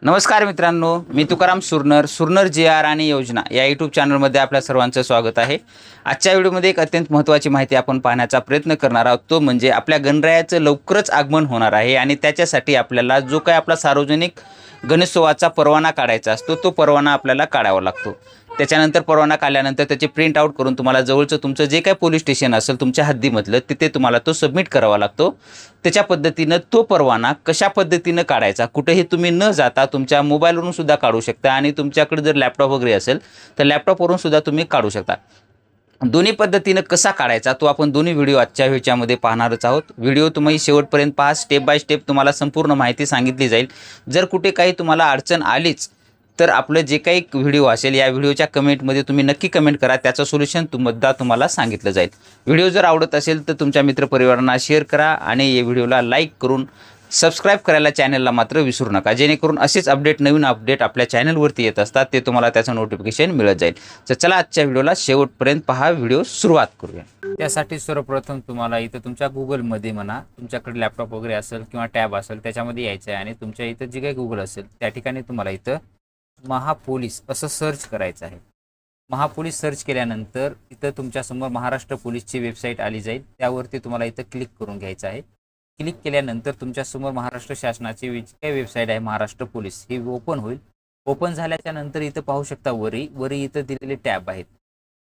नमस्कार मित्रांनो, मी तुकाराम सुरनर जी आर आणि योजना या यूट्यूब चॅनलमध्ये आपल्या सर्वांचं स्वागत आहे। आजच्या व्हिडिओमध्ये एक अत्यंत महत्त्वाची माहिती आपण पाहण्याचा प्रयत्न करणार आहोत, तो म्हणजे आपल्या गणरायाचं लवकरच आगमन होणार आहे आणि त्याच्यासाठी आपल्याला जो काही आपला सार्वजनिक गणेशोत्सवाचा परवाना काढायचा असतो तो परवाना आपल्याला काढावा लागतो। त्याच्यानंतर परवाना काढल्यानंतर त्याचे प्रिंट आउट करून तुम्हाला जवळचं तुमचं जे काही पोलीस स्टेशन असेल तुमच्या हद्दीमधलं तिथे तुम्हाला तो सबमिट करावा लागतो। त्याच्या पद्धतीनं तो परवाना कशा पद्धतीनं काढायचा, कुठेही तुम्ही न जाता तुमच्या मोबाईलवरून सुद्धा काढू शकता आणि तुमच्याकडे जर लॅपटॉप वगैरे असेल तर लॅपटॉपवरून सुद्धा तुम्ही काढू शकता। दोन्ही पद्धतीनं कसा काढायचा तो आपण दोन्ही व्हिडिओ आजच्या ह्याच्यामध्ये पाहणारच आहोत। व्हिडिओ तुम्ही शेवटपर्यंत पहा, स्टेप बाय स्टेप तुम्हाला संपूर्ण माहिती सांगितली जाईल। जर कुठे काही तुम्हाला अडचण आलीच तर आपलं जे काही व्हिडिओ असेल या व्हिडिओच्या कमेंटमध्ये तुम्ही नक्की कमेंट करा, त्याचं सोल्युशन तुम्हाला सांगितलं जाईल। व्हिडिओ जर आवडत असेल तर तुमच्या मित्रपरिवारांना शेअर करा आणि या व्हिडिओला लाईक करून सबस्क्राईब करायला चॅनलला मात्र विसरू नका, जेणेकरून असेच नवीन अपडेट आपल्या चॅनलवरती येत असतात ते तुम्हाला त्याचं नोटिफिकेशन मिळत जाईल। तर चला आजच्या व्हिडिओला शेवटपर्यंत पहा, व्हिडिओ सुरुवात करूया। त्यासाठी सर्वप्रथम तुम्हाला इथं तुमच्या गुगलमध्ये म्हणा, तुमच्याकडे लॅपटॉप वगैरे असेल किंवा टॅब असेल त्याच्यामध्ये यायचं आहे आणि तुमच्या इथं जे काही गुगल असेल त्या ठिकाणी तुम्हाला इथं महापोलीस असं सर्च करायचं आहे। महापोलीस सर्च केल्यानंतर इथं तुमच्यासमोर महाराष्ट्र पोलीसची वेबसाईट आली जाईल, त्यावरती तुम्हाला इथं क्लिक करून घ्यायचं आहे। क्लिक केल्यानंतर तुमच्यासमोर महाराष्ट्र शासनाची जी काही वेबसाईट आहे महाराष्ट्र पोलीस ही ओपन होईल। ओपन झाल्याच्या नंतर इथं पाहू शकता वरी इथं दिलेले टॅब आहेत।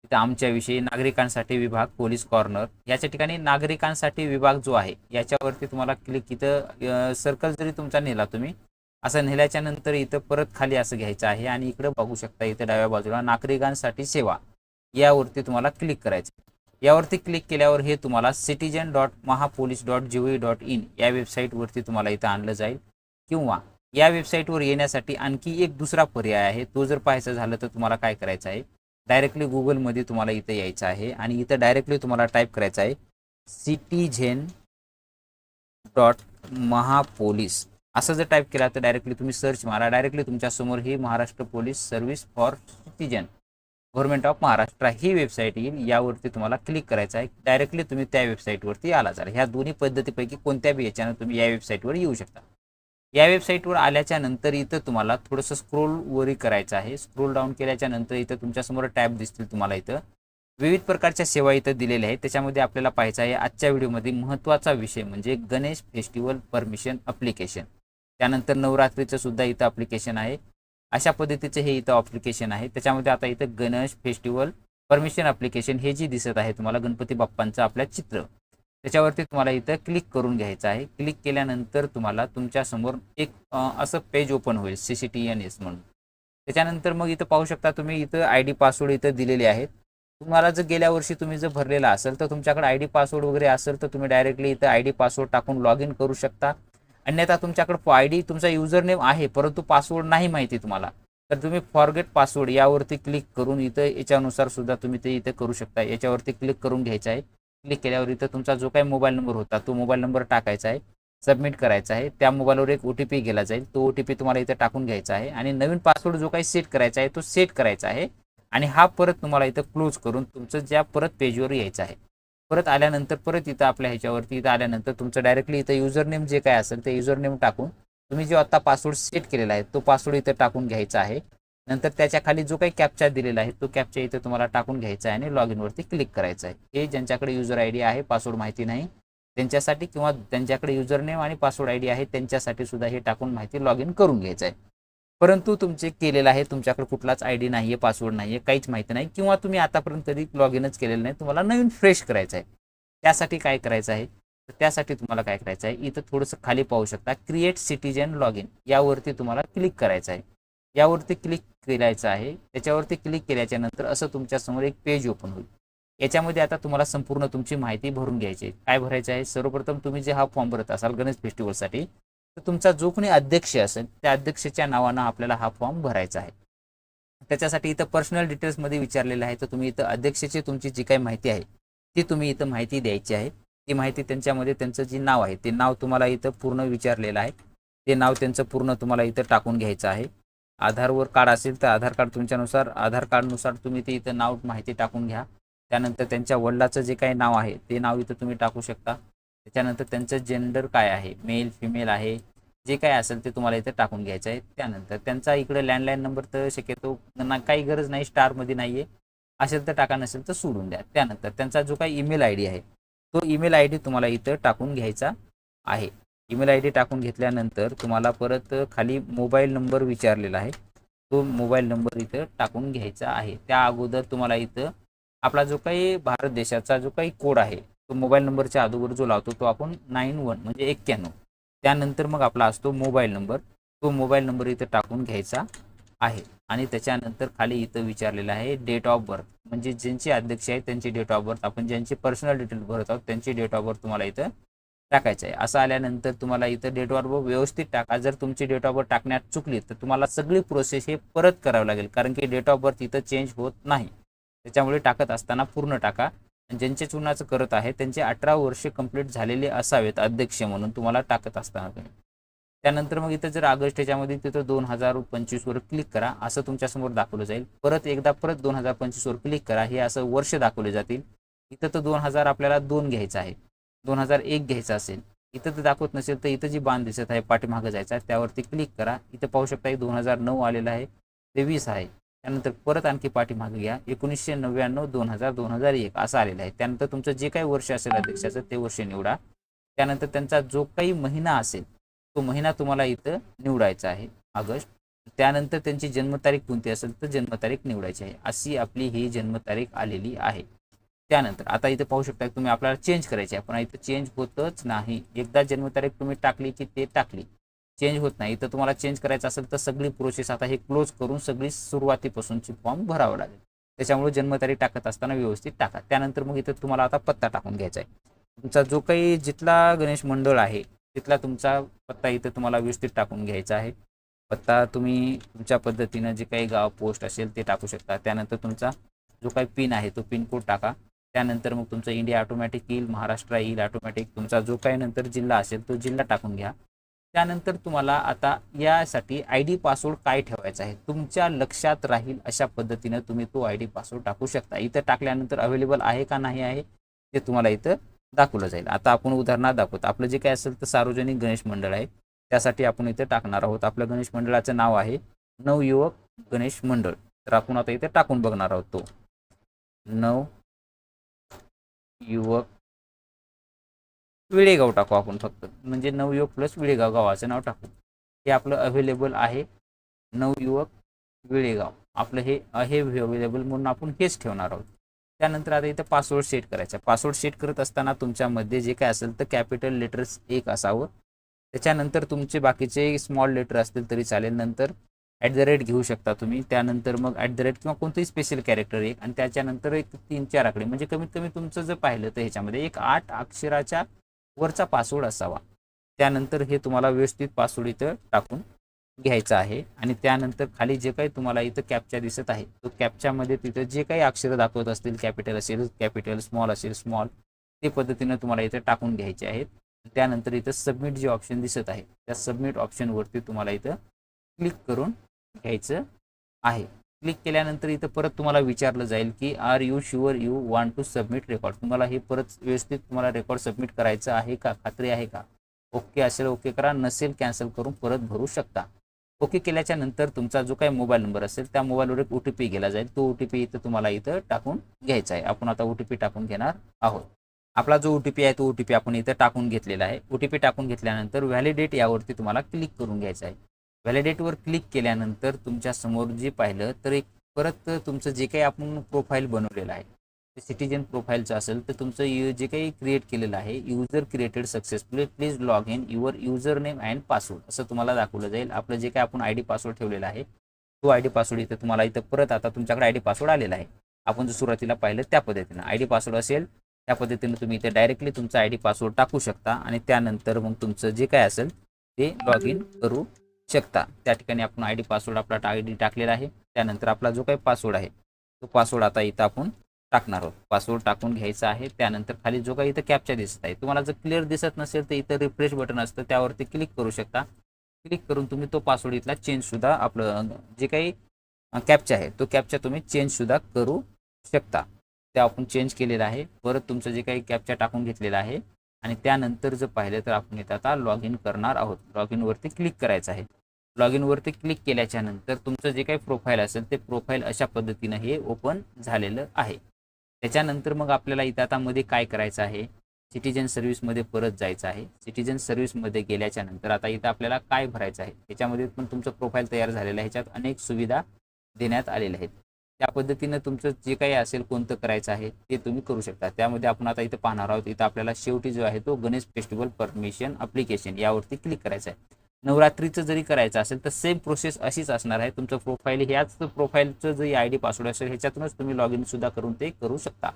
इथं आमच्याविषयी, नागरिकांसाठी विभाग, पोलीस कॉर्नर, याच्या ठिकाणी नागरिकांसाठी विभाग जो आहे याच्यावरती तुम्हाला क्लिक, इथं सर्कल जरी तुमचा नेला तुम्ही असं नेल्याच्या नंतर इथं परत खाली असं घ्यायचं आहे आणि इकडे बघू शकता इथं डाव्या बाजूला नागरिकांसाठी सेवा यावरती तुम्हाला क्लिक करायचं। यावरती क्लिक केल्यावर हे तुम्हाला citizen.mahapolice.gov.in या वेबसाईटवरती तुम्हाला इथं आणलं जाईल, किंवा या वेबसाईटवर येण्यासाठी आणखी एक दुसरा पर्याय आहे। तो जर पाहायचं झालं तर तुम्हाला काय करायचं आहे, डायरेक्टली गुगलमध्ये तुम्हाला इथं यायचं आहे आणि इथं डायरेक्टली तुम्हाला टाईप करायचं आहे citizen.mahapolice असं जर टाईप केला तर डायरेक्टली तुम्ही सर्च मारा, डायरेक्टली तुमच्यासमोर ही Maharashtra police service for citizen government of Maharashtra ही वेबसाईट येईल। यावरती तुम्हाला क्लिक करायचं आहे, डायरेक्टली तुम्ही त्या वेबसाईटवरती आला जाल। ह्या दोन्ही पद्धतीपैकी कोणत्या बी याच्यानं तुम्ही या वेबसाईटवर येऊ शकता। या वेबसाईटवर आल्याच्या नंतर इथं तुम्हाला थोडंसं स्क्रोल वरी करायचं आहे। स्क्रोल डाऊन केल्याच्या नंतर इथं तुमच्यासमोर टॅब दिसतील, तुम्हाला इथं विविध प्रकारच्या सेवा इथं दिलेल्या आहेत। त्याच्यामध्ये आपल्याला पाहायचं आहे आजच्या व्हिडिओमध्ये महत्त्वाचा विषय म्हणजे गणेश फेस्टिवल परमिशन ॲप्लिकेशन, त्यानंतर नवरात्रीचं सुद्धा इथं ॲप्लिकेशन आहे। अशा पद्धतीचं हे इथं ॲप्लिकेशन आहे। त्याच्यामध्ये आता इथं गणेश फेस्टिवल परमिशन ॲप्लिकेशन हे जी दिसत आहे तुम्हाला गणपती बाप्पांचं आपल्या चित्र, त्याच्यावरती तुम्हाला इथं क्लिक करून घ्यायचं आहे। क्लिक केल्यानंतर तुम्हाला तुमच्यासमोर एक असं पेज ओपन होईल CCTNS म्हणून। त्याच्यानंतर मग इथं पाहू शकता तुम्ही इथं ID पासवर्ड इथं दिलेले आहेत। तुम्हाला जर गेल्या वर्षी तुम्ही जर भरलेला असेल तर तुमच्याकडे ID पासवर्ड वगैरे असेल तर तुम्ही डायरेक्टली इथं ID पासवर्ड टाकून लॉग इन करू शकता। अन्यथा तुमच्याकडे ID तुमचा युजर नेम आहे परंतु पासवर्ड नाही माहिती तुम्हाला, तर तुम्ही फॉरगेट पासवर्ड यावरती क्लिक करून इथं याच्यानुसार सुद्धा तुम्ही ते इथं करू शकता। याच्यावरती क्लिक करून घ्यायचं आहे। क्लिक केल्यावर इथं तुमचा जो काही मोबाईल नंबर होता तो मोबाईल नंबर टाकायचा आहे, सबमिट करायचा आहे। त्या मोबाईलवर एक OTP गेला जाईल, तो OTP तुम्हाला इथं टाकून घ्यायचा आहे आणि नवीन पासवर्ड जो काही सेट करायचा आहे तो सेट करायचा आहे आणि हा परत तुम्हाला इथं क्लोज करून तुमचं ज्या परत पेजवर यायचं आहे। परत आल्यानंतर परत इथं आपल्या ह्याच्यावरती इथं आल्यानंतर तुमचं डायरेक्टली इथं युजर नेम जे काय असेल ते युजर नेम टाकून तुम्ही जो आता पासवर्ड सेट केलेला आहे तो पासवर्ड इथं टाकून घ्यायचा आहे। नंतर त्याच्या खाली जो काही कॅप्चा दिलेला आहे तो कॅप्चा इथं तुम्हाला टाकून घ्यायचा आहे आणि लॉग इनवरती क्लिक करायचं आहे। हे ज्यांच्याकडे युजर ID आहे, पासवर्ड माहिती नाही त्यांच्यासाठी, किंवा त्यांच्याकडे युजर नेम आणि पासवर्ड ID आहे त्यांच्यासाठी सुद्धा हे टाकून माहिती लॉग इन करून घ्यायचं आहे। परंतु तुमचे केलेलं आहे, तुमच्याकडे कुठलाच ID नाही आहे, पासवर्ड नाही आहे, काहीच माहिती नाही, किंवा तुम्ही आतापर्यंत तरी लॉग इनच केलेलं नाही, तुम्हाला नवीन फ्रेश करायचं आहे। त्यासाठी काय करायचं आहे, तर त्यासाठी तुम्हाला काय करायचं आहे, इथं थोडंसं खाली पाहू शकता क्रिएट सिटिजन लॉग इन यावरती तुम्हाला क्लिक करायचं आहे। यावरती क्लिक करायचं आहे। त्याच्यावरती क्लिक केल्याच्या नंतर असं तुमच्यासमोर एक पेज ओपन होईल। याच्यामध्ये आता तुम्हाला संपूर्ण तुमची माहिती भरून घ्यायची आहे। काय भरायचं आहे, सर्वप्रथम तुम्ही जे हा फॉर्म भरत असाल गणेश फेस्टिवलसाठी तर तुमचा जो कोणी अध्यक्ष असेल त्या अध्यक्षाच्या नावानं आपल्याला हा फॉर्म भरायचा आहे। त्याच्यासाठी इथं पर्सनल डिटेल्समध्ये विचारलेलं आहे, तर तुम्ही इथं अध्यक्षाची तुमची जी काही माहिती आहे ती तुम्ही इथं माहिती द्यायची आहे। ती माहिती त्यांच्यामध्ये त्यांचं जे नाव आहे ते नाव तुम्हाला इथं पूर्ण विचारलेलं आहे, ते नाव त्यांचं पूर्ण तुम्हाला इथं टाकून घ्यायचं आहे। आधारवर कार्ड असेल तर आधार कार्ड तुमच्यानुसार आधार कार्डनुसार तुम्ही ते इथं नाव माहिती टाकून घ्या। त्यानंतर त्यांच्या वडिलाचं जे काही नाव आहे ते नाव इथं तुम्ही टाकू शकता। त्याच्यानंतर त्यांचं जेंडर काय आहे, मेल फिमेल आहे, जे काय असेल ते तुम्हाला इथं टाकून घ्यायचं आहे. त्यानंतर त्यांचा इकडे लँडलाईन नंबर तर शक्यतो काही गरज नाही, स्टारमध्ये नाही आहे, असेल तर टाका, नसेल तर सोडून द्या. त्यानंतर त्यांचा जो काही ईमेल आय डी आहे तो ईमेल आय डी तुम्हाला इथं टाकून घ्यायचा आहे. ईमेल आय डी टाकून घेतल्यानंतर तुम्हाला परत खाली मोबाईल नंबर विचारलेला आहे, तो मोबाईल नंबर इथं टाकून घ्यायचा आहे. त्या अगोदर तुम्हाला इथं आपला जो काही भारत देशाचा जो काही कोड आहे तो मोबाईल नंबरच्या अगोदर जो लावतो तो आपण 91 म्हणजे 91. त्यानंतर मग आपला असतो मोबाईल नंबर, तो मोबाईल नंबर इथं टाकून घ्यायचा आहे. आणि त्याच्यानंतर खाली इथं विचारलेलं आहे डेट ऑफ बर्थ, म्हणजे ज्यांचे अध्यक्ष आहेत त्यांची डेट ऑफ बर्थ, आपण ज्यांची पर्सनल डिटेल भरत आहोत त्यांची डेट ऑफ बर्थ तुम्हाला इथं टाकायचं आहे. असं आल्यानंतर तुम्हाला इथं डेट ऑफ बर्थ व्यवस्थित टाका. जर तुमची डेट ऑफ बर्थ टाकण्यात चुकली तर तुम्हाला सगळी प्रोसेस हे परत करावं लागेल, कारण की डेट ऑफ बर्थ इथं चेंज होत नाही. त्याच्यामुळे टाकत असताना पूर्ण टाका. ज्यांचे चुनाचं करत आहे त्यांचे 18 वर्षे कंप्लीट झालेले असावेत अध्यक्ष म्हणून तुम्हाला टाकत असताना तुम्ही. त्यानंतर मग इथं जर ऑगस्ट ह्याच्यामध्ये तिथं 2025 वर क्लिक करा, असं तुमच्यासमोर दाखवलं जाईल. परत 2025 वर क्लिक करा, हे असं वर्ष दाखवले जातील. इथं तर 2000 आपल्याला 2 घ्यायचं आहे, 2001 घ्यायचं असेल, इथं तर दाखवत नसेल तर इथं जी बाण दिसत आहे पाठीमागं जायचं आहे त्यावरती क्लिक करा. इथं पाहू शकता 2009 आलेलं आहे, 23 आहे. त्यानंतर परत आणखी पाठीमागे घ्या, 1999, 2000, 2001 असं आलेलं आहे. त्यानंतर तुमचं जे काही वर्ष असेल अध्यक्षाचं ते वर्ष निवडा. त्यानंतर त्यांचा जो काही महिना असेल तो महिना तुम्हाला इथं निवडायचा आहे, ऑगस्ट. त्यानंतर त्यांची जन्मतारीख कोणती असेल तर जन्मतारीख निवडायची आहे. अशी आपली ही जन्मतारीख आलेली आहे. त्यानंतर आता इथं पाहू शकता तुम्ही आपल्याला चेंज करायची आहे, पण इथं चेंज होतच नाही. एकदा जन्मतारीख तुम्ही टाकली की ते टाकली, चेंज होत नाही. तर तुम्हाला चेंज करायचं असेल तर सगळी प्रोसेस आता हे क्लोज करून सगळी सुरुवातीपासूनची फॉर्म भरावं लागेल. त्याच्यामुळे जन्मतारीख टाकत असताना व्यवस्थित टाका. त्यानंतर मग इथं तुम्हाला आता पत्ता टाकून घ्यायचा आहे. तुमचा जो काही जिथला गणेश मंडळ आहे तिथला तुमचा पत्ता इथं तुम्हाला व्यवस्थित टाकून घ्यायचा आहे. पत्ता तुम्ही तुमच्या पद्धतीनं जे काही गाव पोस्ट असेल ते टाकू शकता. त्यानंतर तुमचा जो काही पिन आहे तो पिन कोड टाका. त्यानंतर मग तुमचं इंडिया ऑटोमॅटिक येईल, महाराष्ट्र येईल ऑटोमॅटिक. तुमचा जो काही नंतर जिल्हा असेल तो जिल्हा टाकून घ्या. त्यानंतर तुम्हाला आता यासाठी आय डी पासवर्ड काय ठेवायचा आहे तुमच्या लक्षात राहील अशा पद्धतीनं तुम्ही तो आय डी पासवर्ड टाकू शकता. इथं टाकल्यानंतर अवेलेबल आहे का नाही आहे ते तुम्हाला इथं दाखवलं जाईल. आता आपण उदाहरणार्थ दाखवतो. आपलं जे काय असेल तर सार्वजनिक गणेश मंडळ आहे, त्यासाठी आपण इथे टाकणार आहोत. आपलं गणेश मंडळाचं नाव आहे नवयुवक गणेश मंडळ. तर आपण आता इथे टाकून बघणार आहोत तो नवयुवक विळेगाव टाकू आपण फक्त, म्हणजे नवयुवक प्लस विळेगाव गावाचं नाव टाकू. हे आपलं अवेलेबल आहे, नवयुवक विळेगाव आपलं हे अवेलेबल म्हणून आपण हेच ठेवणार आहोत. त्यानंतर आता इथं पासवर्ड सेट करायचा. पासवर्ड सेट करत असताना तुमच्यामध्ये जे काय असेल तर कॅपिटल लेटर्स 1 असावं. त्याच्यानंतर तुमचे बाकीचे स्मॉल लेटर असतील तरी चालेल. नंतर @ घेऊ शकता तुम्ही. त्यानंतर मग @ किंवा कोणतंही स्पेशल कॅरेक्टर एक, आणि त्याच्यानंतर एक 3-4 आकडे, म्हणजे कमीत कमी तुमचं जर पाहिलं तर ह्याच्यामध्ये एक 8 अक्षराच्या वरचा पासवर्ड असावा. त्यानंतर हे तुम्हाला व्यवस्थित पासवर्ड इथं टाकून घ्यायचा आहे. आणि त्यानंतर खाली जे काही तुम्हाला इथं कॅप्चा दिसत आहे तो कॅप्चामध्ये तिथं जे काही अक्षरं दाखवत असतील, कॅपिटल असेल कॅपिटल, स्मॉल असेल स्मॉल, ते पद्धतीनं तुम्हाला इथं टाकून घ्यायचे आहेत. त्यानंतर इथं सबमिट जे ऑप्शन दिसत आहे त्या सबमिट ऑप्शनवरती तुम्हाला इथं क्लिक करून घ्यायचं आहे. क्लिक केल्यानंतर इथं परत तुम्हाला विचारलं जाईल की are you sure you want to submit record. तुम्हाला हे परत व्यवस्थित तुम्हाला रेकॉर्ड सबमिट करायचं आहे का, खात्री आहे का. ओके असेल ओके करा, नसेल कॅन्सल करून परत भरू शकता. ओके केल्याच्या नंतर तुमचा जो काही मोबाईल नंबर असेल त्या मोबाईलवर एक OTP गेला जाईल. तो OTP इथं तुम्हाला इथं टाकून घ्यायचा आहे. आपण आता OTP टाकून घेणार आहोत. आपला जो OTP आहे तो OTP आपण इथं टाकून घेतलेला आहे. OTP टाकून घेतल्यानंतर व्हॅलिडेट यावरती तुम्हाला क्लिक करून घ्यायचं आहे. व्हॅलिडेटवर क्लिक केल्यानंतर तुमच्या समोर जे पाहिलं तर एक परत तुमचं जे काही आपण प्रोफाईल बनवलेलं आहे ते सिटीजन प्रोफाईलचं असेल तर तुमचं जे काही क्रिएट केलेलं आहे user created successfully, please log in your user name and password असं तुम्हाला दाखवलं जाईल. आपलं जे काही आपण ID पासवर्ड ठेवलेला आहे तो ID पासवर्ड इथं तुम्हाला इथं परत आता तुमच्याकडे ID पासवर्ड आलेला आहे. आपण जो सुरुवातीला पाहिलं त्या पद्धतीनं ID पासवर्ड असेल त्या पद्धतीनं तुम्ही इथे डायरेक्टली तुमचा ID पासवर्ड टाकू शकता आणि त्यानंतर मग तुमचं जे काय असेल ते लॉग इन करू शकता. त्या ठिकाणी आपण ID पासवर्ड आपला ID टाकलेला आहे. त्यानंतर आपला जो काही पासवर्ड आहे तो पासवर्ड आता इथं आपण टाकणार आहोत. पासवर्ड टाकून घ्यायचा आहे. त्यानंतर खाली जो काही इथं कॅप्चा दिसत आहे तुम्हाला जर क्लिअर दिसत नसेल तर इथं रिफ्रेश बटन असतं त्यावरती क्लिक करू शकता. क्लिक करून तुम्ही तो पासवर्ड इथला चेंजसुद्धा आपलं जे काही कॅप्चा आहे तो कॅप्चा तुम्ही चेंजसुद्धा करू शकता. ते आपण चेंज केलेला आहे. परत तुमचं जे काही कॅप्चा टाकून घेतलेला आहे आणि त्यानंतर जर पाहिलं तर आपण इथं आता लॉग इन करणार आहोत. लॉग इनवरती क्लिक करायचं आहे. लॉग इनवरती क्लिक केल्याच्या नंतर तुमचं जे काही प्रोफाईल असेल ते प्रोफाईल अशा पद्धतीनं हे ओपन झालेलं आहे. त्याच्यानंतर मग आपल्याला इथं आता मध्ये काय करायचं आहे, सिटीजन सर्व्हिसमध्ये परत जायचं आहे. सिटीजन सर्व्हिसमध्ये गेल्याच्या नंतर आता इथं आपल्याला काय भरायचं आहे, त्याच्यामध्ये पण तुमचं प्रोफाईल तयार झालेलं आहे. ह्याच्यात अनेक सुविधा देण्यात आलेल्या आहेत. त्या पद्धतीनं तुमचं जे काही असेल कोणतं करायचं आहे ते तुम्ही करू शकता. त्यामध्ये आपण आता इथं पाहणार आहोत. इथं आपल्याला शेवटी जो आहे तो गणेश फेस्टिवल परमिशन ॲप्लिकेशन यावरती क्लिक करायचं आहे. नवरात्रीचं जरी करायचं असेल तर सेम प्रोसेस अशीच असणार आहे. तुमचं प्रोफाईल ह्याच प्रोफाईलचं जे आय डी पासवर्ड असेल ह्याच्यातूनच तुम्ही लॉग इन सुद्धा करून ते करू शकता.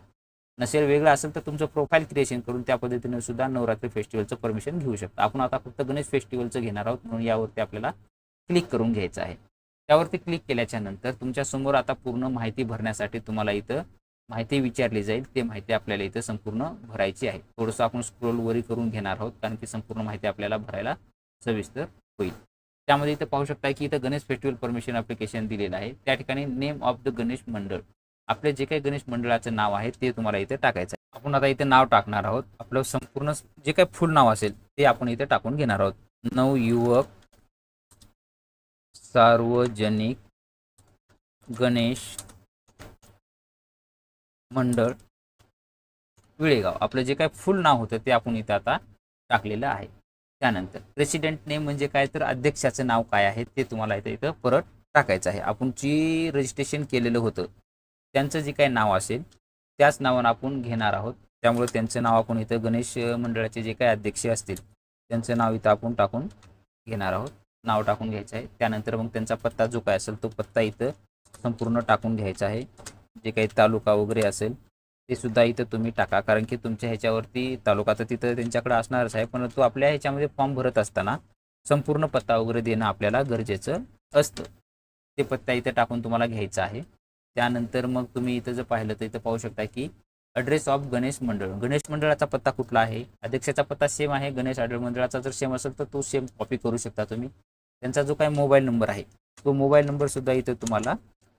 नसेल वेगळं असेल तर तुमचं प्रोफाईल क्रिएशन करून त्या पद्धतीने सुद्धा नवरात्री फेस्टिवलचं परमिशन घेऊ शकता. आपण आता फक्त गणेश फेस्टिवलचं घेणार आहोत म्हणून यावरती आपल्याला क्लिक करून घ्यायचं आहे. त्यावरती क्लिक केल्याच्या नंतर तुमच्यासमोर आता पूर्ण माहिती भरण्यासाठी तुम्हाला इथं माहिती विचारली जाईल. ते माहिती आपल्याला इथं संपूर्ण भरायची आहे. थोडंसं आपण स्क्रोल वरी करून घेणार आहोत कारण की संपूर्ण माहिती आपल्याला भरायला सविस्तर होईल. त्यामध्ये इथं पाहू शकता की इथं गणेश फेस्टिवल परमिशन ॲप्लिकेशन दिलेलं आहे. त्या ठिकाणी नेम ऑफ द गणेश मंडळ, आपले जे काही गणेश मंडळाचं नाव आहे ते तुम्हाला इथे टाकायचं आहे. आपण आता इथे नाव टाकणार आहोत. आपलं संपूर्ण जे काही फुल नाव असेल ते आपण इथे टाकून घेणार आहोत. नवयुवक सार्वजनिक गणेश मंडळ विळेगाव, आपलं जे काही फुल नाव होतं ते आपण इथं आता टाकलेलं आहे. त्यानंतर प्रेसिडेंट नेम म्हणजे काय, तर अध्यक्षाचं नाव काय आहे ते तुम्हाला इथं परत टाकायचं आहे. आपण जी रजिस्ट्रेशन केलेलं होतं त्यांचं जे काही नाव असेल त्याच नावानं आपण घेणार आहोत. त्यामुळे त्यांचं नाव आपण इथं गणेश मंडळाचे जे काही अध्यक्ष असतील त्यांचं नाव इथं आपण टाकून घेणार आहोत. नाव टाकून घ्यायचं आहे. त्यानंतर मग त्यांचा पत्ता जो काय असेल तो पत्ता इथं संपूर्ण टाकून घ्यायचा आहे. जे काही तालुका वगैरे असेल ते सुद्धा इथं तुम्ही टाका, कारण की तुमच्या ह्याच्यावरती तालुका तर तिथं त्यांच्याकडे असणारच आहे, परंतु आपल्या ह्याच्यामध्ये फॉर्म भरत असताना संपूर्ण पत्ता वगैरे देणं आपल्याला गरजेचं असतं. ते पत्ता इथं टाकून तुम्हाला घ्यायचा आहे. त्यानंतर मग तुम्ही इथं जर पाहिलं तर इथं पाहू शकता की ॲड्रेस ऑफ गणेश मंडळ, गणेश मंडळाचा पत्ता कुठला आहे, अध्यक्षाचा पत्ता सेम आहे. गणेश मंडळाचा जर सेम असेल तर तो सेम कॉपी करू शकता तुम्ही. त्यांचा जो काही मोबाईल नंबर आहे तो मोबाईल नंबरसुद्धा इथं तुम्हाला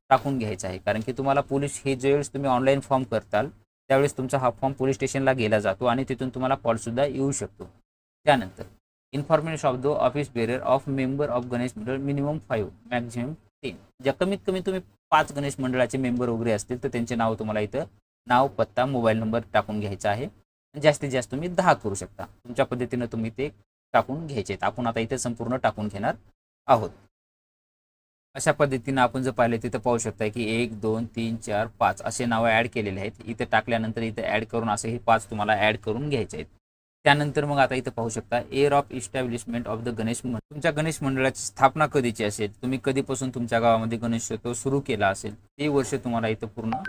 टाकून घ्यायचा आहे, कारण की तुम्हाला पोलीस हे ज्यावेळेस तुम्ही ऑनलाईन फॉर्म करताल त्यावेळेस तुमचा हा फॉर्म पोलीस स्टेशनला गेला जातो आणि तिथून तुम्हाला कॉलसुद्धा येऊ शकतो. त्यानंतर information of the office bearer of member of Ganesh मंडळ मिनिमम 5 मॅक्झिमम 10, ज्या कमीत कमी तुम्ही 5 गणेश मंडळाचे मेंबर वगैरे असतील तर त्यांचे नाव तुम्हाला इथं नाव, पत्ता, मोबाईल नंबर टाकून घ्यायचा आहे. जास्तीत जास्त तुम्ही 10 करू शकता. तुमच्या पद्धतीनं तुम्ही ते टाकून घ्यायचे आहेत. आपण आता इथे संपूर्ण टाकून घेणार आहोत. अशा पद्धतीनं आपण जर पाहिलं तिथं पाहू शकता की 1 2 3 4 5 असे नावं ॲड केलेले आहेत. इथं टाकल्यानंतर इथं ॲड करून असे हे 5 तुम्हाला ॲड करून घ्यायचे आहेत. त्यानंतर मग आता इथं पाहू शकता year of establishment of the Ganesh मंडळ, तुमच्या गणेश मंडळाची स्थापना कधीची असेल, तुम्ही कधीपासून तुमच्या गावामध्ये गणेशोत्सव सुरू केला असेल ते वर्ष तुम्हाला इथं पूर्ण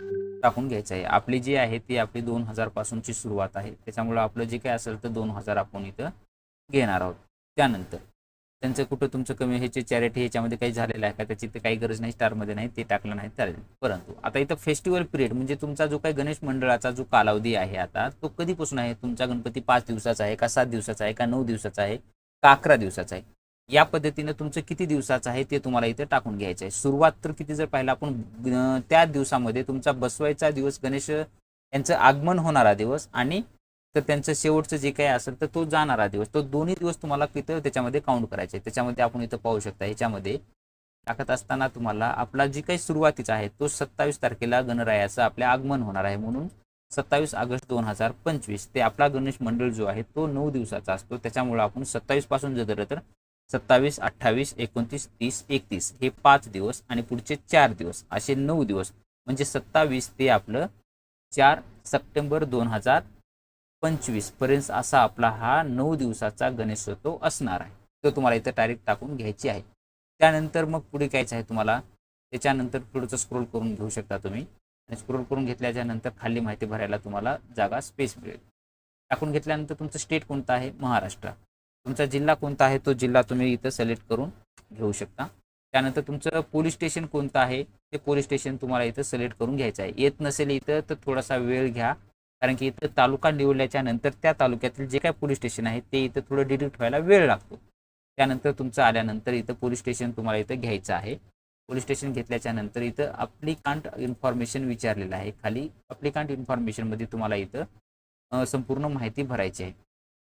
टाकून घ्यायचं आहे. आपली जी आहे ती आपली 2000 पासूनची सुरुवात आहे. त्याच्यामुळे आपलं जे काही असेल तर 2000 आपण इथं घेणार आहोत. त्यानंतर त्यांचं कुठं तुमचं कमी ह्याची चॅरिटी ह्याच्यामध्ये काही झालेलं आहे का त्याची तर काही गरज नाही, स्टारमध्ये नाही, ते टाकलं नाही चालेल. परंतु आता इथं फेस्टिवल पिरियड म्हणजे तुमचा जो काही गणेश मंडळाचा जो कालावधी आहे आता तो कधीपासून आहे, तुमचा गणपती 5 दिवसाचा आहे का 7 दिवसाचा आहे का 9 दिवसाचा आहे का 11 दिवसाचा आहे, या पद्धतीनं तुमचं किती दिवसाचं आहे ते तुम्हाला इथे टाकून घ्यायचं आहे. सुरुवात तर किती जर पाहिलं आपण त्या दिवसामध्ये तुमचा बसवायचा दिवस, गणेश यांचं आगमन होणारा दिवस आणि तर त्यांचं शेवटचं जे काही असेल तर तो जाणारा दिवस, तो दोन्ही दिवस तुम्हाला तिथं त्याच्यामध्ये काउंट करायचे. त्याच्यामध्ये आपण इथं पाहू शकता ह्याच्यामध्ये टाकत असताना तुम्हाला आपला जी काही सुरुवातीचा आहे तो 27 तारखेला गणरायाचं आपल्या आगमन होणार आहे, म्हणून 27 ऑगस्ट 2025 ते आपला गणेश मंडळ जो आहे तो 9 दिवसाचा असतो. त्याच्यामुळे आपण 27 पासून जर धरलं तर 27 28 29 30 31 हे 5 दिवस आणि पुढचे 4 दिवस असे 9 दिवस म्हणजे 27 ते आपलं 4 सप्टेंबर 2025 पर्यंत असा आपला हा 9 दिवसाचा गणेशोत्सव असणार आहे. तो तुम्हाला इथं तारीख टाकून घ्यायची आहे. त्यानंतर मग पुढे कायचं आहे तुम्हाला, त्याच्यानंतर पुढचं स्क्रोल करून घेऊ शकता तुम्ही आणि स्क्रोल करून घेतल्याच्या नंतर खाली माहिती भरायला तुम्हाला जागा स्पेस मिळेल. टाकून घेतल्यानंतर तुमचं स्टेट कोणतं आहे, महाराष्ट्र. तुमचा जिल्हा कोणता आहे तो जिल्हा तुम्ही इथं सिलेक्ट करून घेऊ शकता. त्यानंतर तुमचं पोलीस स्टेशन कोणतं आहे ते पोलीस स्टेशन तुम्हाला इथं सिलेक्ट करून घ्यायचं आहे. येत नसेल इथं तर थोडासा वेळ घ्या, कारण की इथं तालुका निवडल्याच्या नंतर त्या तालुक्यातील जे काही पोलीस स्टेशन आहे ते इथं थोडं डिटेक्ट व्हायला वेळ लागतो. त्यानंतर तुमचं आल्यानंतर इथं पोलीस स्टेशन तुम्हाला इथं घ्यायचं आहे. पोलीस स्टेशन घेतल्याच्या नंतर इथं ॲप्लिकांट इन्फॉर्मेशन विचारलेलं आहे. खाली ॲप्लिकांट इन्फॉर्मेशनमध्ये तुम्हाला इथं संपूर्ण माहिती भरायची आहे.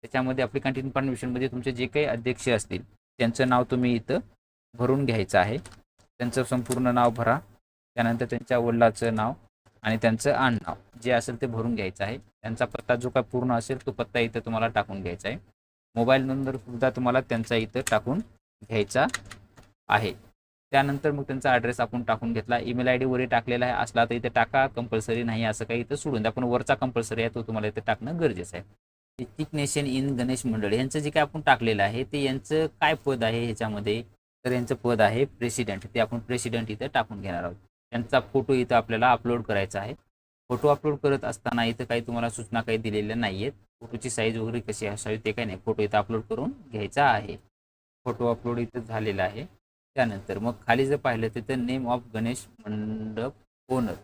त्याच्यामध्ये ॲप्लिकंट इन्फॉर्मेशनमध्ये तुमचे जे काही अध्यक्ष असतील त्यांचं नाव तुम्ही इथं भरून घ्यायचं आहे. त्यांचं संपूर्ण नाव भरा. त्यानंतर त्यांच्या वडिलाचं नाव आणि त्यांचं आडनाव जे असेल ते भरून घ्यायचं आहे. त्यांचा पत्ता जो काय पूर्ण असेल तो पत्ता इथं तुम्हाला टाकून घ्यायचा आहे. मोबाईल नंबरसुद्धा तुम्हाला त्यांचा इथं टाकून घ्यायचा आहे. त्यानंतर मग त्यांचा ॲड्रेस आपण टाकून घेतला. ईमेल आय डी वरी टाकलेला आहे असला तर इथे टाका, कंपल्सरी नाही असं काही इथं सोडून द्या, पण वरचा कंपल्सरी आहे तो तुम्हाला इथे टाकणं गरजेचं आहे. एथिक नेशन इन गणेश मंडळ यांचं जे काय आपण टाकलेलं आहे ते यांचं काय पद आहे ह्याच्यामध्ये, तर यांचं पद आहे प्रेसिडेंट. ते आपण प्रेसिडेंट इथं टाकून घेणार आहोत. त्यांचा फोटो इथं आपल्याला अपलोड करायचा आहे. फोटो अपलोड करत असताना इथं काही तुम्हाला सूचना काही दिलेल्या नाही आहेत. फोटोची साईज वगैरे कशी असावी ते काही नाही, फोटो इथं अपलोड करून घ्यायचा आहे. फोटो अपलोड इथं झालेला आहे. त्यानंतर मग खाली जर पाहिलं तिथं नेम ऑफ गणेश मंडप ओनर,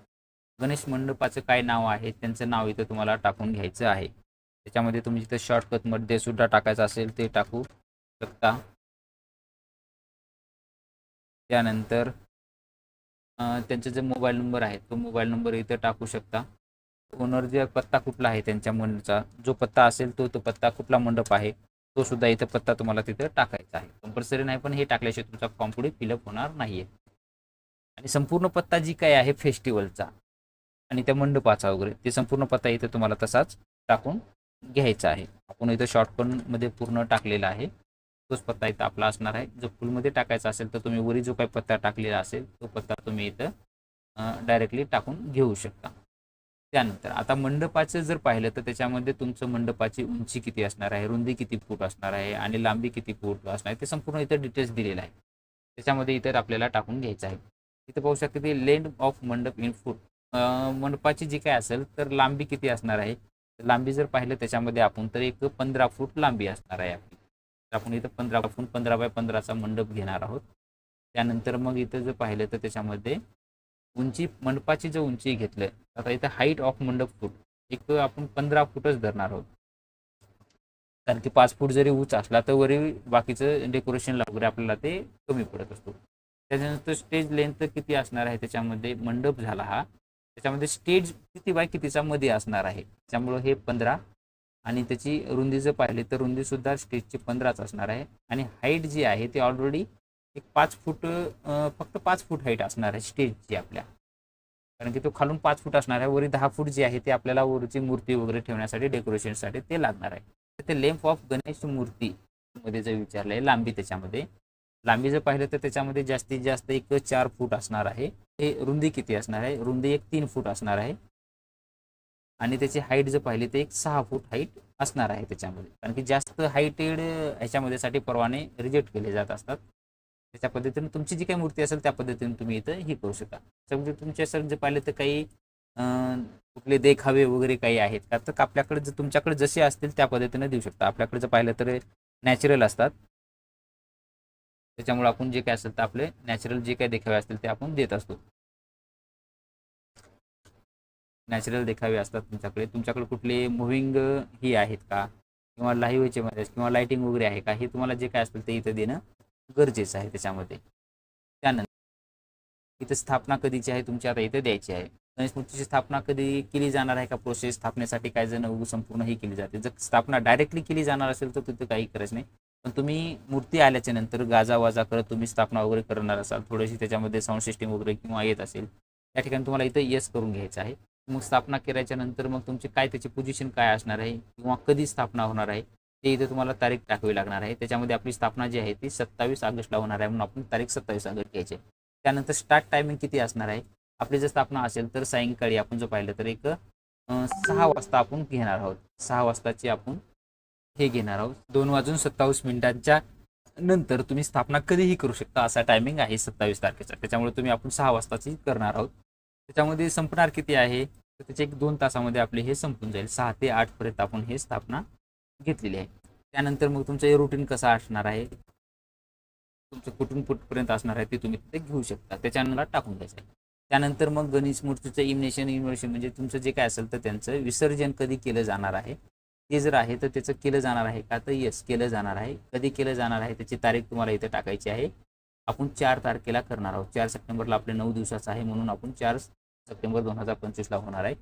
गणेश मंडपाचं काय नाव आहे त्यांचं नाव इथं तुम्हाला टाकून घ्यायचं आहे. त्याच्यामध्ये तुम्ही जिथं शॉर्टकटमध्ये सुद्धा टाकायचं असेल ते टाकू शकता. त्यानंतर त्यांचा जो मोबाईल नंबर आहे तो मोबाईल नंबर इथं टाकू शकता. ओनर जे पत्ता कुठला आहे त्यांच्या मंडपाचा जो पत्ता असेल तो पत्ता कुठला मंडप आहे तो सुद्धा इथं पत्ता तुम्हाला तिथं टाकायचा आहे. कंपल्सरी नाही, पण हे टाकल्याशिवाय तुमचा फॉर्म पुढे फिलअप होणार नाही आहे. आणि संपूर्ण पत्ता जी काय आहे फेस्टिवलचा आणि त्या मंडपाचा वगैरे ते संपूर्ण पत्ता इथे तुम्हाला तसाच टाकून घ्यायचा आहे. आपण इथं शॉर्टकटमध्ये पूर्ण टाकलेला आहे तोच पत्ता इथं आपला असणार आहे. जर फुलमध्ये टाकायचा असेल तर तुम्ही वरी जो काही पत्ता टाकलेला असेल तो पत्ता तुम्ही इथं डायरेक्टली टाकून घेऊ शकता. त्यानंतर आता मंडपाचं जर पाहिलं तर त्याच्यामध्ये तुमचं मंडपाची उंची किती असणार आहे, रुंदी किती फूट असणार आहे आणि लांबी किती फूट असणार आहे ते संपूर्ण इथं डिटेल्स दिलेलं आहे. त्याच्यामध्ये इतर आपल्याला टाकून घ्यायचं आहे. इथं पाहू शकता की लेंथ ऑफ मंडप इन फूट, मंडपाची जी काय असेल तर लांबी किती असणार आहे. लांबी जर पाहिलं त्याच्यामध्ये आपण तर एक 15 फूट लांबी असणार आहे आपली. तर आपण इथं 15 फूट 15 बाय 15चा मंडप घेणार आहोत. त्यानंतर मग इथं जर पाहिलं तर त्याच्यामध्ये उंची मंडपाची जर उंची घेतलं आता इथं हाईट ऑफ मंडप फूट एक आपण 15 फूटच धरणार आहोत. कारण की 5 फूट जरी उंच असला तर वरी बाकीचं डेकोरेशनला वगैरे आपल्याला ते कमी पडत असतो. त्याच्यानंतर स्टेज लेंथ किती असणार आहे त्याच्यामध्ये मंडप झाला हा, त्याच्यामध्ये स्टेज किती बाय कितीचा मध्ये असणार आहे त्यामुळं हे 15 आणि त्याची रुंदी जर पाहिली तर रुंदीसुद्धा स्टेजची 15च असणार आहे. आणि हाईट जी आहे ती ऑलरेडी एक 5 फूट फक्त 5 फूट हाईट असणार आहे स्टेजची आपल्या, कारण की तो खालून 5 फूट असणार आहे. वरी 10 फूट जी आहे ते आपल्याला वरची मूर्ती वगैरे ठेवण्यासाठी डेकोरेशनसाठी ते लागणार आहे. तर ते लेंथ ऑफ गणेश मूर्ती मध्ये जर विचारलं आहे लांबी, त्याच्यामध्ये लांबी जर पाहिलं तर त्याच्यामध्ये जास्तीत जास्त एक 4 फूट असणार आहे. हे रुंदी किती असणार आहे, रुंदी एक 3 फूट असणार आहे. आणि त्याची हाईट जर पाहिली तर एक 6 फूट हाईट असणार आहे त्याच्यामध्ये, कारण की जास्त हाईटेड ह्याच्यामध्ये साठी परवाने रिजेक्ट केले जात असतात. त्याच्या पद्धतीने तुमची जी काही मूर्ती असेल त्या पद्धतीने तुम्ही इथं ही करू शकता. त्यामध्ये तुमच्या सर जे पाहिलं तर काही कुठले देखावे वगैरे काही आहेत का, तर आपल्याकडे जर तुमच्याकडे जसे असतील त्या पद्धतीने देऊ शकता. आपल्याकडे जर पाहिलं तर नॅचरल असतात, त्याच्यामुळे आपण जे काय असेल तर आपले नॅचरल जे काही देखावे असतील ते आपण देत असतो. नॅचरल देखावे असतात तुमच्याकडे कुठले मुव्हिंग ही आहेत का किंवा लाईव्हचे मध्ये किंवा लाईटिंग वगैरे आहे का, हे तुम्हाला जे काय असेल ते इथं देणं गरजेचं आहे त्याच्यामध्ये. त्यानंतर इथं स्थापना कधीची आहे तुमची आता इथे द्यायची आहे. गणेश मूर्तीची स्थापना कधी केली जाणार आहे का, प्रोसेस स्थापनेसाठी काय जण संपूर्ण ही केली जाते. जर स्थापना डायरेक्टली केली जाणार असेल तर तिथं काही करायचं नाही, पण तुम्ही मूर्ती आल्याच्या नंतर गाजावाजा करत तुम्ही स्थापना वगैरे करणार असाल, थोडीशी त्याच्यामध्ये साऊंड सिस्टीम वगैरे किंवा येत असेल त्या ठिकाणी तुम्हाला इथं येस करून घ्यायचं आहे. मग स्थापना करायच्या नंतर मग तुमची काय त्याची पोझिशन काय असणार आहे किंवा कधी स्थापना होणार आहे ते इथे तुम्हाला तारीख टाकावी लागणार आहे. त्याच्यामध्ये आपली स्थापना जी आहे ती 27 ऑगस्टला होणार आहे, म्हणून आपण तारीख 27 ऑगस्ट घ्यायची. त्यानंतर स्टार्ट टायमिंग किती असणार आहे, आपली जर स्थापना असेल तर सायंकाळी आपण जो पाहिलं तर एक 6 वाजता आपण घेणार आहोत. 6 वाजताची आपण हे घेणार आहोत. 2:27 नंतर तुम्ही स्थापना कधीही करू शकता असा टायमिंग आहे 27 तारखेचा. त्याच्यामुळे तुम्ही आपण 6 वाजताची करणार आहोत. त्याच्यामध्ये संपणार किती आहे तर त्याचे एक 2 तासामध्ये आपले हे संपून जाईल. 6 ते 8 पर्यंत आपण हे स्थापना घेतलेली आहे. त्यानंतर मग तुमचं हे रुटीन कसं असणार आहे, तुमचं कुठून कुठपर्यंत असणार आहे ते तुम्ही तिथे घेऊ शकता, त्याच्यानंतर टाकून द्यायचं आहे. त्यानंतर मग गणेश मूर्तीचं इन्व्हेशन म्हणजे तुमचं जे काय असेल तर त्यांचं विसर्जन कधी केलं जाणार आहे ते जर आहे तर त्याचं केलं जाणार आहे का, तर येस केलं जाणार आहे. कधी केलं जाणार आहे त्याची तारीख तुम्हाला इथे टाकायची आहे. आपण 4 तारखेला करणार आहोत. 4 सप्टेंबरला आपले 9 दिवसाचं आहे, म्हणून आपण 4 सप्टेंबर 2025ला होणार आहे.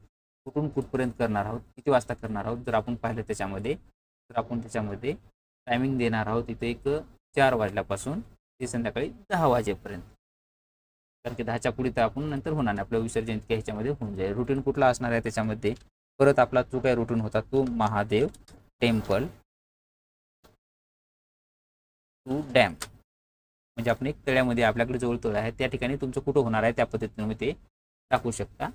कुठून कुठपर्यंत करणार आहोत, किती वाजता करणार आहोत, जर आपण पाहिलं त्याच्यामध्ये तर आपण त्याच्यामध्ये टायमिंग देणार आहोत इथे एक 4 वाजल्यापासून ते संध्याकाळी 10 वाजेपर्यंत, कारण की 10च्या पुढे तर आपण नंतर होणार नाही, आपलं विसर्जन इतक्या ह्याच्यामध्ये होऊन जाईल. रुटीन कुठला असणार आहे त्याच्यामध्ये, परत आपला जो काही रुटीन होता तो महादेव टेम्पल टू डॅम, म्हणजे आपण एक तळ्यामध्ये आपल्याकडे जवळ तळ आहे त्या ठिकाणी तुमचं कुठं होणार आहे त्या पद्धतीने तुम्ही ते टाकू शकता.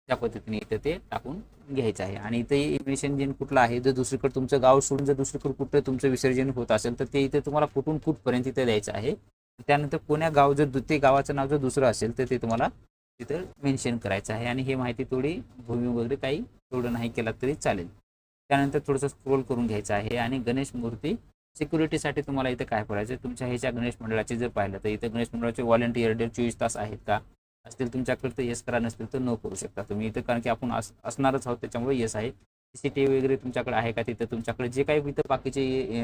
त्या पद्धतीने इथं ते टाकून घ्यायचं आहे. आणि इथे इन्व्हिटेशन कुठलं आहे, जर दुसरीकडे तुमचं गाव सोडून जर दुसरीकडे कुठं तुमचं विसर्जन होत असेल तर ते इथे तुम्हाला कुठून कुठपर्यंत इथे द्यायचं आहे. त्यानंतर कोण्या गाव जर ते गावाचं नाव जर दुसरं असेल तर ते तुम्हाला तिथं मेन्शन करायचं आहे. आणि हे माहिती थोडी भूमी वगैरे काही थोडं नाही केला तरी चालेल. त्यानंतर थोडंसं स्क्रोल करून घ्यायचं आहे. आणि गणेश मूर्ती सिक्युरिटीसाठी तुम्हाला इथं काय करायचं, तुमच्या ह्याच्या गणेश मंडळाचे जर पाहिलं तर इथं गणेश मंडळाचे व्हॉलंटियर 24 तास आहेत का, असतील तुमच्याकडे तर येस करा, नसतील तर नो करू शकता तुम्ही इथं, कारण की आपण असणारच आहोत त्याच्यामुळे येस आहे. CCTV वगैरे तुमच्याकडे आहे का, तिथं तुमच्याकडे जे काही इथं बाकीचे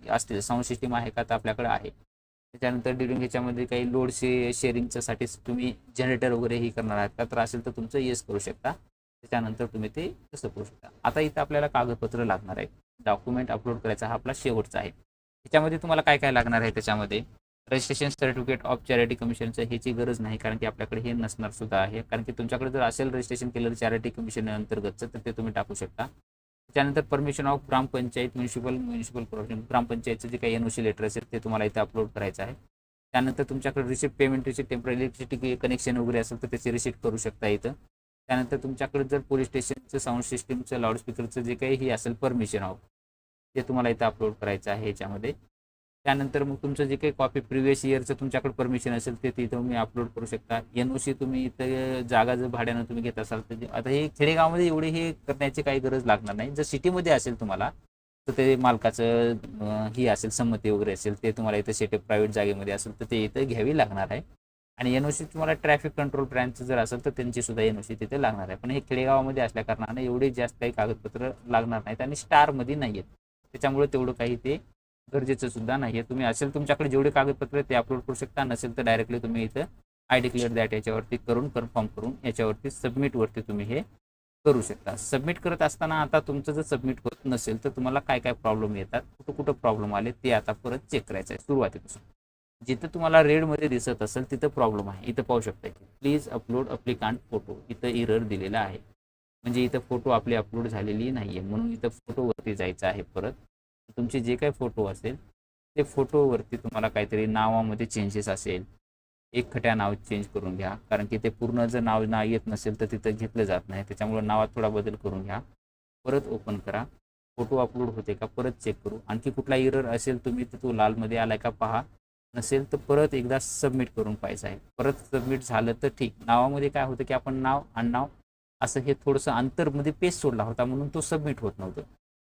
असतील साऊंड सिस्टीम आहे का तर आपल्याकडे आहे. त्याच्यानंतर ड्युरिंग ह्याच्यामध्ये काही लोड शेअरिंगच्यासाठी तुम्ही जनरेटर वगैरे ही करणार आहात का, तर असेल तर तुमचं येस करू शकता. त्याच्यानंतर तुम्ही ते तसं करू शकता. आता इथं आपल्याला कागदपत्र लागणार आहे, डॉक्युमेंट अपलोड करायचा हा आपला शेवटचा आहे. त्याच्यामध्ये तुम्हाला काय काय लागणार आहे, त्याच्यामध्ये रजिस्ट्रेशन सर्टिफिकेट ऑफ चॅरिटी कमिशनचं ह्याची गरज नाही, कारण की आपल्याकडे हे नसणार सुद्धा आहे. कारण की तुमच्याकडे जर असेल रजिस्ट्रेशन केलं चॅरिटी कमिशन अंतर्गतचं तर ते तुम्ही टाकू शकता. त्यानंतर permission of gram panchayat municipal corporation, ग्रामपंचायतचं जे काही NOC लेटर असेल ते तुम्हाला इथे अपलोड करायचं आहे. त्यानंतर तुमच्याकडे receipt payment receipt temporary electricity connection वगैरे असेल तर त्याची रिसिप्ट करू शकता इथं. त्यानंतर तुमच्याकडे जर पोलीस स्टेशनचं साऊंड सिस्टीमचं लाऊडस्पीकरचं जे काही असेल परमिशन ऑफ ते तुम्हाला इथं अपलोड करायचं आहे ह्याच्यामध्ये. त्यानंतर मग तुमचं जे काही कॉपी प्रिव्हियस इयरचं तुमच्याकडे परमिशन असेल ते तिथं तुम्ही अपलोड करू शकता. NOC तुम्ही इथं जागा जर भाड्यानं तुम्ही घेत असाल तर आता हे खेडेगावामध्ये एवढे हे करण्याची काही गरज लागणार नाही. जर सिटीमध्ये असेल तुम्हाला तर ते मालकाचं ही असेल संमती वगैरे असेल ते तुम्हाला इथं सेटअप प्रायव्हेट जागेमध्ये असेल तर ते इथं घ्यावी लागणार आहे. आणि NOC तुम्हाला ट्रॅफिक कंट्रोल ब्रँच जर असेल तर त्यांची सुद्धा NOC तिथे लागणार आहे. पण हे खेडेगावामध्ये असल्या कारणाने एवढे जास्त काही कागदपत्र लागणार नाहीत आणि स्टारमध्ये नाही आहेत, त्याच्यामुळे तेवढं काही ते गरजेचं सुद्धा नाही आहे. तुम्ही असेल तुमच्याकडे जेवढे कागदपत्र ते अपलोड करू शकता, नसेल तर डायरेक्टली तुम्ही इथं आय डिक्लेअर दॅट याच्यावरती करून कन्फर्म करून याच्यावरती सबमिटवरती तुम्ही हे करू शकता. सबमिट करत असताना आता तुमचं जर सबमिट होत नसेल तर तुम्हाला काय काय प्रॉब्लेम येतात, कुठं प्रॉब्लेम आले ते आता परत चेक करायचं आहे सुरुवातीपासून. जिथं तुम्हाला रेडमध्ये दिसत असेल तिथं प्रॉब्लेम आहे, इथं पाहू शकता की प्लीज अपलोड अप्लिकांट फोटो, इथं एरर दिलेला आहे. म्हणजे इथं फोटो आपली अपलोड झालेली नाही आहे, म्हणून इथं फोटोवरती जायचं आहे. परत तुमचे जे काही फोटो असेल ते फोटोवरती तुम्हाला काहीतरी नावामध्ये चेंजेस असेल, एक खट्या नाव चेंज करून घ्या, कारण की ते पूर्ण जर नाव येत नसेल तर तिथं घेतलं जात नाही, त्याच्यामुळे नावात थोडा बदल करून घ्या. परत ओपन करा, फोटो अपलोड होते का परत चेक करू. आणखी कुठला एरर असेल तुम्ही तर तो लालमध्ये आलाय का पहा, नसेल तर परत एकदा सबमिट करून पाहायचं आहे. परत सबमिट झालं तर ठीक. नावामध्ये काय होतं की आपण नाव आणि नाव असं हे थोडंसं अंतरमध्ये पेज सोडला होता म्हणून तो सबमिट होत नव्हतं,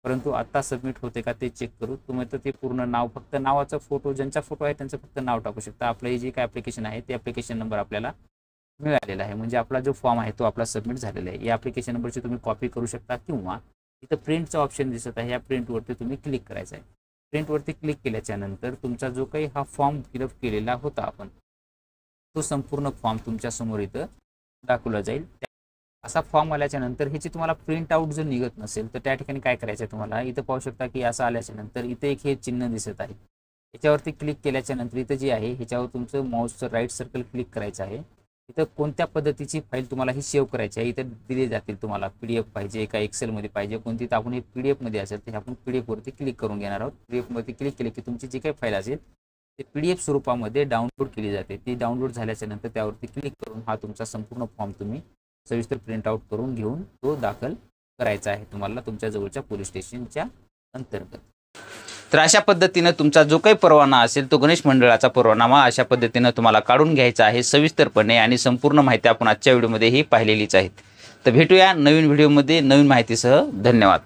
परंतु आता सबमिट होते का ते चेक करू. तुम्ही तर ते पूर्ण नाव, फक्त नावाचा फोटो, ज्यांचा फोटो आहे त्यांचं फक्त नाव टाकू शकता. आपलं हे जे काय ॲप्लिकेशन आहे ते ॲप्लिकेशन नंबर आपल्याला मिळालेला आहे, म्हणजे आपला जो फॉर्म आहे तो आपला सबमिट झालेला आहे. या ॲप्लिकेशन नंबरची तुम्ही कॉपी करू शकता, किंवा इथं प्रिंटचा ऑप्शन दिसत आहे, या प्रिंटवरती तुम्ही क्लिक करायचं आहे. प्रिंटवरती क्लिक केल्याच्या नंतर तुमचा जो काही हा फॉर्म फिलअप केलेला होता आपण, तो संपूर्ण फॉर्म तुमच्यासमोर इथं दाखवला जाईल. असा फॉर्म आल्याच्या नंतर ह्याची तुम्हाला प्रिंट आउट जर निघत नसेल तर त्या ठिकाणी काय करायचं आहे तुम्हाला, इथं पाहू शकता की असं आल्याच्या नंतर इथे एक हे चिन्ह दिसत आहे, याच्यावरती क्लिक केल्याच्या नंतर इथं जे आहे ह्याच्यावर तुमचं माऊसचं राईट सर्कल क्लिक करायचं आहे. इथं कोणत्या पद्धतीची फाईल तुम्हाला ही सेव्ह करायची आहे इथं दिले जातील तुम्हाला. PDF पाहिजे का एक्सेलमध्ये पाहिजे कोणती, तर आपण हे PDF असेल तर आपण PDF क्लिक करून घेणार आहोत. PDF क्लिक केले की तुमची जी काही फाईल असेल ते PDF स्वरूपामध्ये डाउनलोड केली जाते. ती डाउनलोड झाल्याच्या नंतर त्यावरती क्लिक करून हा तुमचा संपूर्ण फॉर्म तुम्ही सविस्तर प्रिंट आउट करून घेऊन तो दाखल करायचा आहे तुम्हाला तुमच्या जवळच्या पोलीस स्टेशनच्या अंतर्गत. तर अशा पद्धतीनं तुमचा जो काही परवाना असेल तो गणेश मंडळाचा परवाना अशा पद्धतीनं तुम्हाला काढून घ्यायचा आहे सविस्तरपणे, आणि संपूर्ण माहिती आपण आजच्या व्हिडिओमध्ये ही पाहिलेलीच आहे. तर भेटूया नवीन व्हिडिओमध्ये नवीन माहितीसह. धन्यवाद.